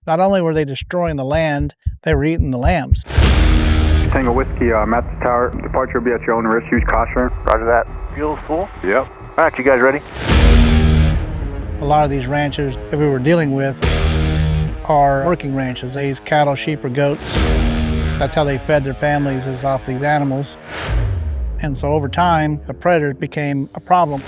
Not only were they destroying the land, they were eating the lambs. Tango Whiskey, Matson Tower, departure will be at your own risk. Use caution. Roger that. Fuel full? Yep. All right, you guys ready? A lot of these ranches that we were dealing with are working ranches. They use cattle, sheep, or goats. That's how they fed their families, is off these animals. And so over time, the predator became a problem.